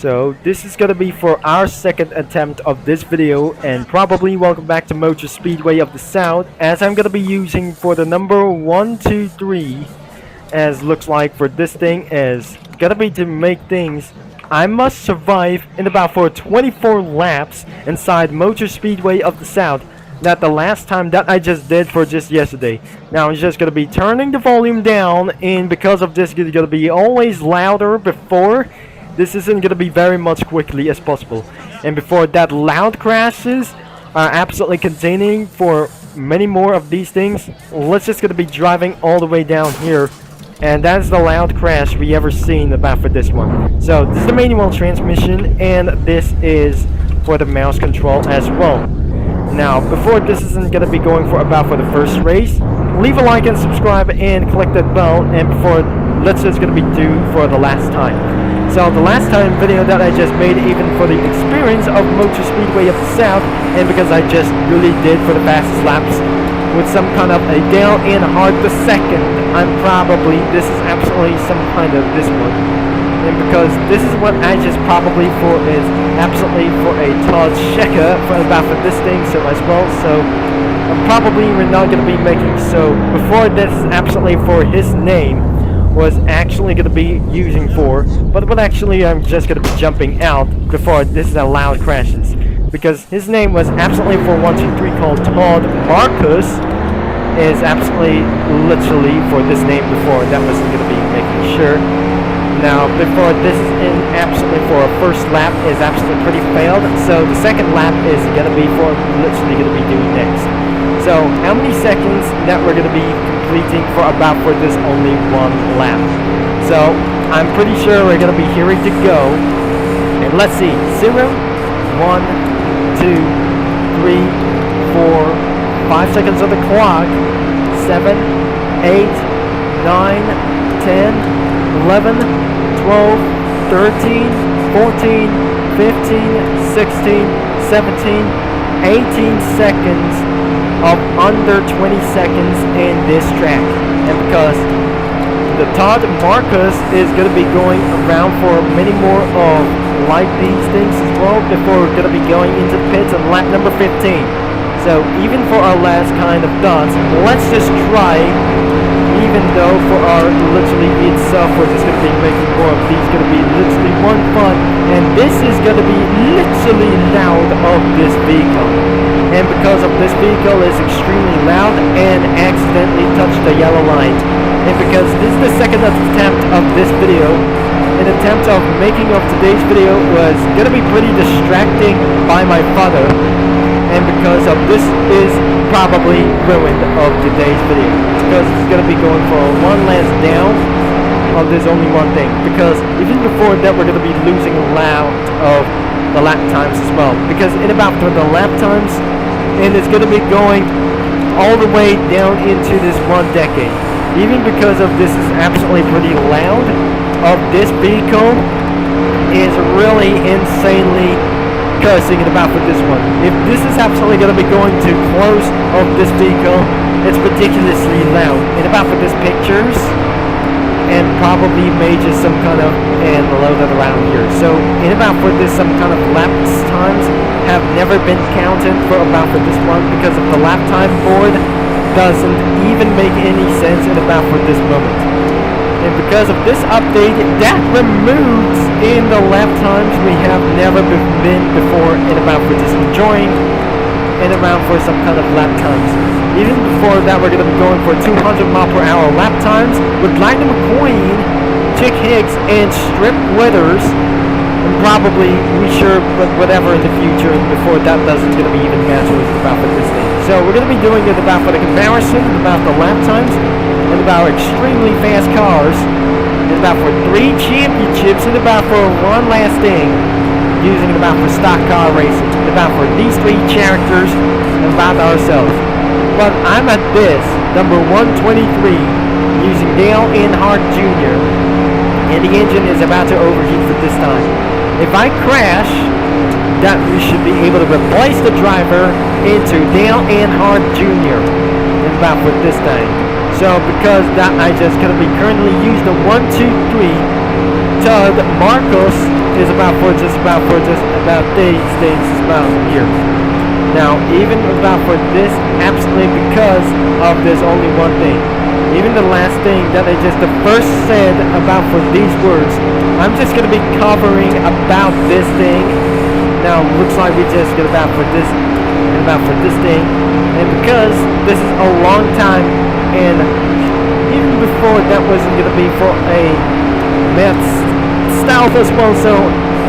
So this is gonna be for our second attempt of this video, and probably welcome back to Motor Speedway of the South, as I'm gonna be using for the number 123, as looks like for this thing is gonna be to make things I must survive in about for 24 laps inside Motor Speedway of the South. Not the last time that I just did for just yesterday. Now I'm just gonna be turning the volume down, and because of this it's gonna be always louder before. This isn't gonna be very much quickly as possible. And before that, loud crashes are absolutely containing for many more of these things. Let's just gonna be driving all the way down here. And that's the loud crash we ever seen about for this one. So this is the manual transmission, and this is for the mouse control as well. Now, before this isn't gonna be going for about for the first race, leave a like and subscribe and click that bell. And before, let's just gonna be do for the last time. So the last time video that I just made, even for the experience of Motor Speedway of the South, and because I just really did for the fastest laps with some kind of a Dale Enhart the second, I'm probably, this is absolutely some kind of this one. And because this is what I just probably for is absolutely for a Todd for about for this thing so as well. So I'm probably we're not gonna be making, so before this absolutely for his name was actually gonna be using for, but what actually I'm just gonna be jumping out before this is a loud crashes, because his name was absolutely for 123 called Todd Marcus, is absolutely literally for this name before that was gonna be making sure. Now before this is in absolutely for a first lap is absolutely pretty failed, so the second lap is gonna be for literally gonna be doing next. So how many seconds that we're gonna be completing for about for this only one lap? So I'm pretty sure we're gonna be hearing to go, and let's see, 0, 1, 2, 3, 4, 5 seconds on the clock, 7, 8, 9, 10, 11, 12, 13, 14, 15, 16, 17, 18 seconds of under 20 seconds in this track. And because the Todd Marcus is going to be going around for many more of like these things as well before we're going to be going into the pits on lap number 15. So even for our last kind of dots, let's just try, even though for our literally itself we're just going to be making more of these, going to be literally one fun, and this is going to be literally loud of this vehicle. And because of this vehicle is extremely loud and accidentally touched the yellow line. And because this is the second attempt of this video, an attempt of making of today's video was going to be pretty distracting by my father. And because of this is probably ruined of today's video, because it's going to be going for one last down of this only one thing, because even before that we're going to be losing a lot of the lap times as well, because in about for the lap times, and it's going to be going all the way down into this 1 decade, even because of this is absolutely pretty loud of this vehicle is really insanely cursing it about for this one. If this is absolutely going to be going too close of this vehicle, it's ridiculously loud. And about for this pictures, and probably major some kind of and loaded around here. So in about for this some kind of lap times have never been counted for about for this one, because of the lap time board doesn't even make any sense in about for this moment. And because of this update, that removes in the lap times we have never been before in about for just enjoying and around for some kind of lap times. Even before that, we're going to be going for 200 mph lap times with Lightning McQueen, Chick Hicks, and Strip Withers, and probably we sure but whatever in the future. And before that doesn't going to be even matter with about for this thing. So we're going to be doing it about for the comparison about the lap times and about extremely fast cars, and about for 3 championships, and about for one last thing, using it about for stock car racing, and about for these 3 characters, and about ourselves. But I'm at this, number 123, using Dale Enhart Jr., and the engine is about to overheat for this time. If I crash, that we should be able to replace the driver into Dale Enhart Jr., and about for this time. So because that I just gonna be currently use the 123 Todd Marcus is about these things is about here. Now, even about for this, absolutely because of this only one thing. Even the last thing that I just the first said about for these words, I'm just gonna be covering about this thing. Now, looks like we just get about for this thing, and because this is a long time, and even before that wasn't gonna be for a math stealth as well, so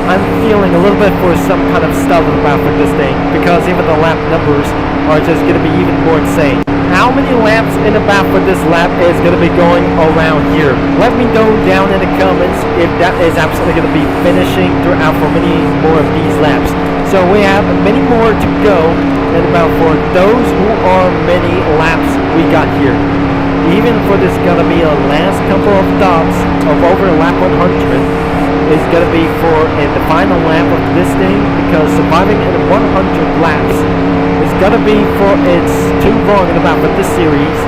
I'm feeling a little bit for some kind of stealth about for this thing, because even the lap numbers are just gonna be even more insane. How many laps in about for this lap is gonna be going around here? Let me know down in the comments if that is absolutely gonna be finishing throughout for many more of these laps. So we have many more to go, and about for those who are many laps we got here. Even for this gonna be a last couple of stops of over lap 100 is gonna be for the final lap of this thing, because surviving in 100 laps is gonna be for it's too long in about for this series.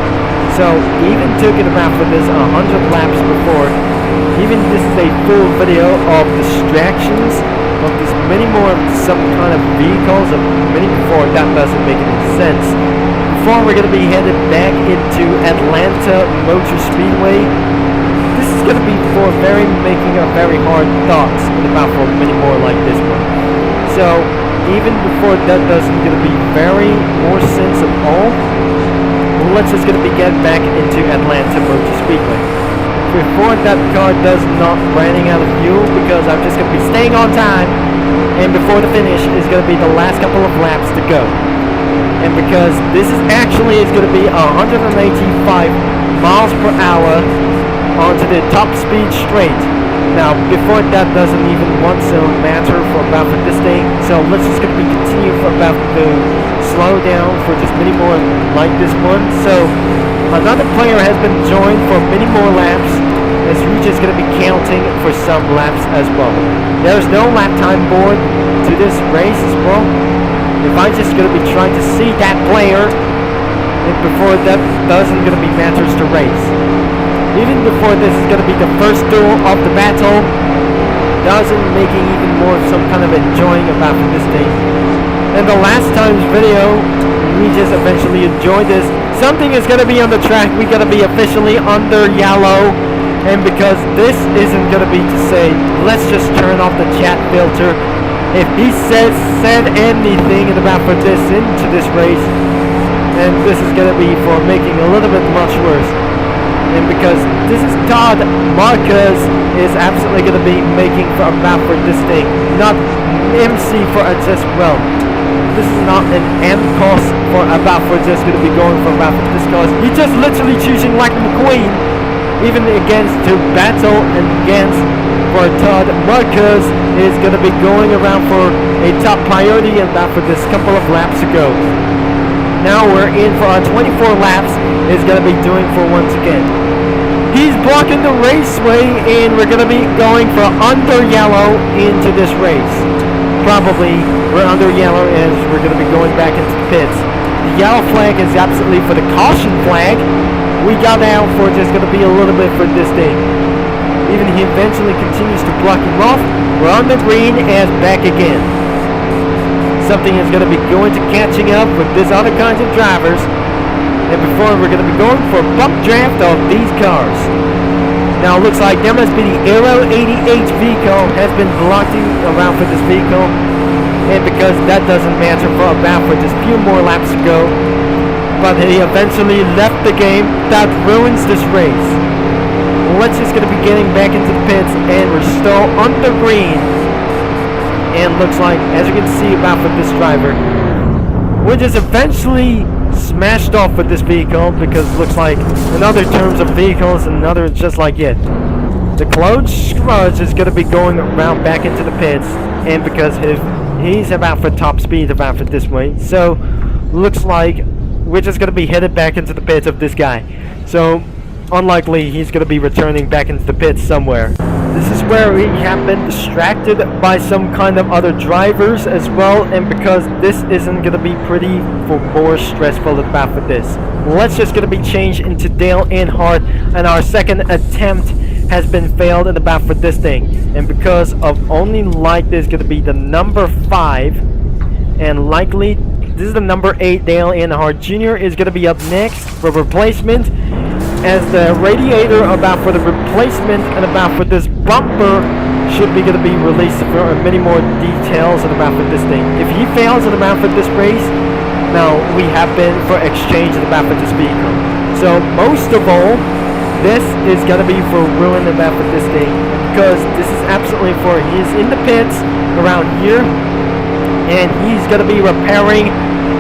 So even took it about for this 100 laps before, even this is a full video of distractions of this many more some kind of vehicles of many before. That doesn't make any sense. Before we're gonna be headed back into Atlanta Motor Speedway. This is gonna be for making a very hard thoughts and about for many more like this one. So even before that doesn't gonna be very more sense at all. Let's just gonna be getting back into Atlanta Motor Speedway. Before that car does not running out of fuel, because I'm just gonna be staying on time, and before the finish is gonna be the last couple of laps to go. And because this is actually going to be 185 miles per hour onto the top speed straight. Now, before that doesn't even want to matter for about for this thing. So let's just going to be continue for about the slow down for just many more like this one. So another player has been joined for many more laps, as we're just going to be counting for some laps as well. There's no lap time board to this race as well. If I'm just going to be trying to see that player, and before that doesn't going to be matters to race. Even before this is going to be the first duel of the battle, doesn't making even more some kind of enjoying about this thing. And the last time's video, we just eventually enjoyed this. Something is going to be on the track. We got to be officially under yellow. And because this isn't going to be to say, let's just turn off the chat filter. If he said anything about for this into this race, and this is gonna be for making a little bit much worse. And because this is Todd, Marcus is absolutely gonna be making for about for this thing, not MC for just well. This is not an M cost for about for just gonna be going for about for this cause. He's just literally choosing like McQueen, even against to battle and against. For Todd, Marcus is going to be going around for a top priority and about for this couple of laps to go. Now we're in for our 24 laps is going to be doing for once again. He's blocking the raceway, and we're going to be going for under yellow into this race. Probably we're under yellow as we're going to be going back into the pits. The yellow flag is absolutely for the caution flag. We got out for just going to be a little bit for this thing. Even he eventually continues to block him off. We're on the green and back again. Something is going to be going to catching up with these other kinds of drivers. And before we're going to be going for a bump draft of these cars. Now it looks like there must be the Aero 88 vehicle has been blocking around for this vehicle. And because that doesn't matter for about for just few more laps to go. But he eventually left the game. That ruins this race. Let's just gonna be getting back into the pits, and we're still on the green. And looks like, as you can see about with this driver, we're just eventually smashed off with this vehicle, because it looks like in other terms of vehicles and other just like it. The closed garage is gonna be going around back into the pits, and because he's about for top speed about for this way, so looks like we're just gonna be headed back into the pits of this guy. So unlikely he's going to be returning back into the pits somewhere. This is where we have been distracted by some kind of other drivers as well, and because this isn't going to be pretty for more stressful about for this. Let's just going to be changed into Dale Enhart, and our second attempt has been failed in the battle for this thing, and because of only like this gonna be the number 5, and likely this is the number 8, Dale Earnhardt Jr. is gonna be up next for replacement, as the radiator about for the replacement and about for this bumper should be gonna be released for many more details about for this thing. If he fails in the battle for this race, now we have been for exchange in the battle for this vehicle. So most of all, this is gonna be for ruin the battle for this thing, because this is absolutely for he's in the pits around here, and he's gonna be repairing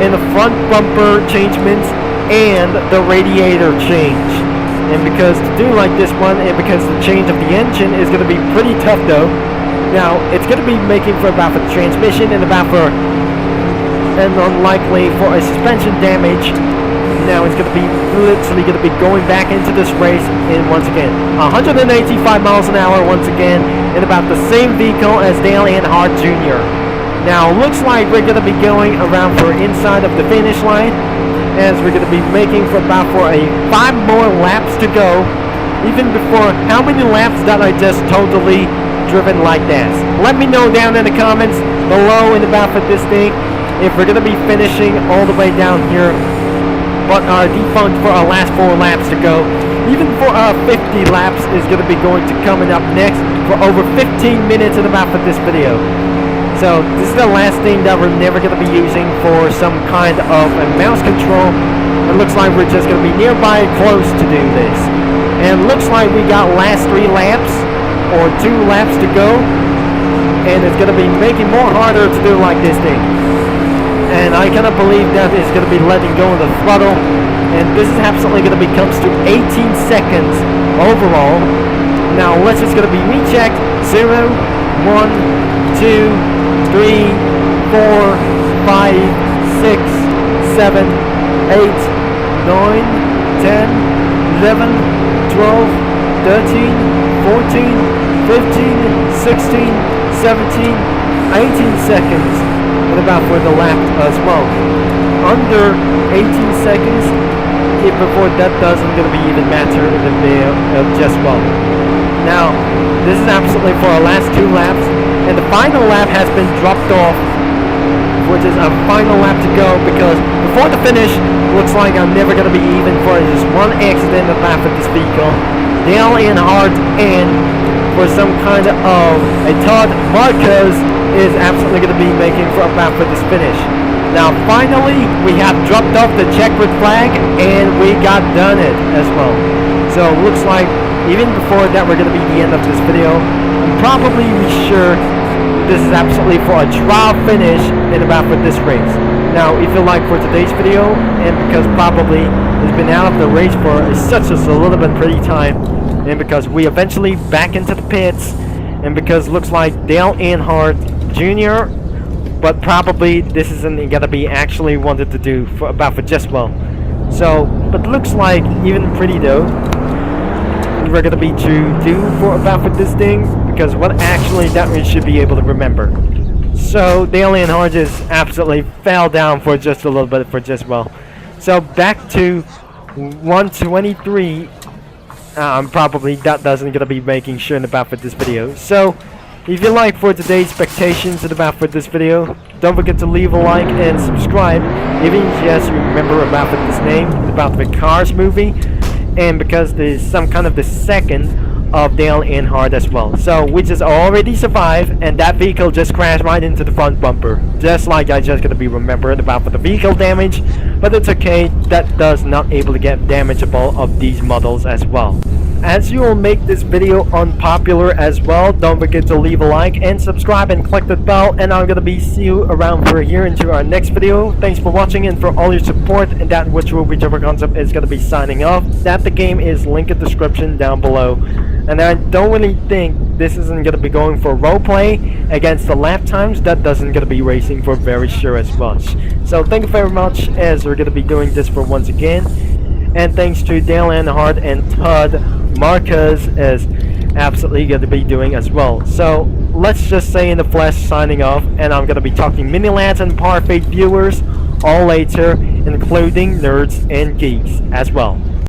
in the front bumper changements and the radiator change. And because to do like this one, and because the change of the engine is gonna be pretty tough though. Now it's gonna be making for about for the transmission and about for and unlikely for a suspension damage. Now it's gonna be literally gonna be going back into this race and once again 185 miles an hour once again in about the same vehicle as Dale Earnhardt Jr. Now looks like we're gonna be going around for inside of the finish line, as we're gonna be making for about for a 5 more laps to go, even before how many laps that I just totally driven like that. Let me know down in the comments below in about for this thing if we're gonna be finishing all the way down here, but our defunct for our last 4 laps to go, even for our 50 laps is gonna be going to coming up next for over 15 minutes in about for this video. So this is the last thing that we're never going to be using for some kind of a mouse control. It looks like we're just going to be nearby close to do this. And looks like we got last 3 laps or 2 laps to go. And it's going to be making more harder to do like this thing. And I cannot believe that it's going to be letting go of the throttle. And this is absolutely going to be comes to 18 seconds overall. Now let's just going to be rechecked. 0, 1, 2, 3, 4, 5, 6, 7, 8, 9, 10, 11, 12, 13, 14, 15, 16, 17, 18 seconds and about for the lap as well. Under 18 seconds, before that doesn't going to be even matter in the video just well. Now, this is absolutely for our last 2 laps, and the final lap has been dropped off, which is a final lap to go, because before the finish, looks like I'm never going to be even for just 1 accident of lap with this vehicle. Dale Earnhardt and for some kind of a Todd Marquez is absolutely going to be making for a lap for this finish. Now finally, we have dropped off the checkered flag, and we got done it as well. So looks like even before that we're going to be the end of this video. I'm probably sure this is absolutely for a trial finish in about for this race. Now if you like for today's video, and because probably it's been out of the race for such a little bit pretty time, and because we eventually back into the pits, and because looks like Dale Earnhardt Jr., but probably this isn't gonna be actually wanted to do for about for just well. So but looks like even pretty though we're gonna be to do for about for this thing, because what actually that we should be able to remember. So Dale Earnhardt just absolutely fell down for just a little bit for just well. So back to 123. Probably that doesn't gonna be making sure about for this video. So if you like for today's expectations and about for this video, don't forget to leave a like and subscribe. Even just remember about for this name, about the Cars movie, and because there's some kind of the second of Dale Earnhardt as well. So we just already survived, and that vehicle just crashed right into the front bumper. Just like I just gonna be remembered about for the vehicle damage, but it's okay, that does not able to get damageable of these models as well. As you will make this video unpopular as well, don't forget to leave a like and subscribe and click the bell, and I'm gonna be see you around for here into our next video. Thanks for watching and for all your support, and that whichever concept is gonna be signing off. That the game is linked in the description down below. And I don't really think this isn't gonna be going for roleplay against the lap times. That doesn't gonna be racing for very sure as much. So thank you very much, as we're gonna be doing this for once again. And thanks to Dale Earnhardt and Todd Marquez is absolutely going to be doing as well. So let's just say in the flesh signing off, and I'm going to be talking mini lads and parfait viewers all later, including nerds and geeks as well.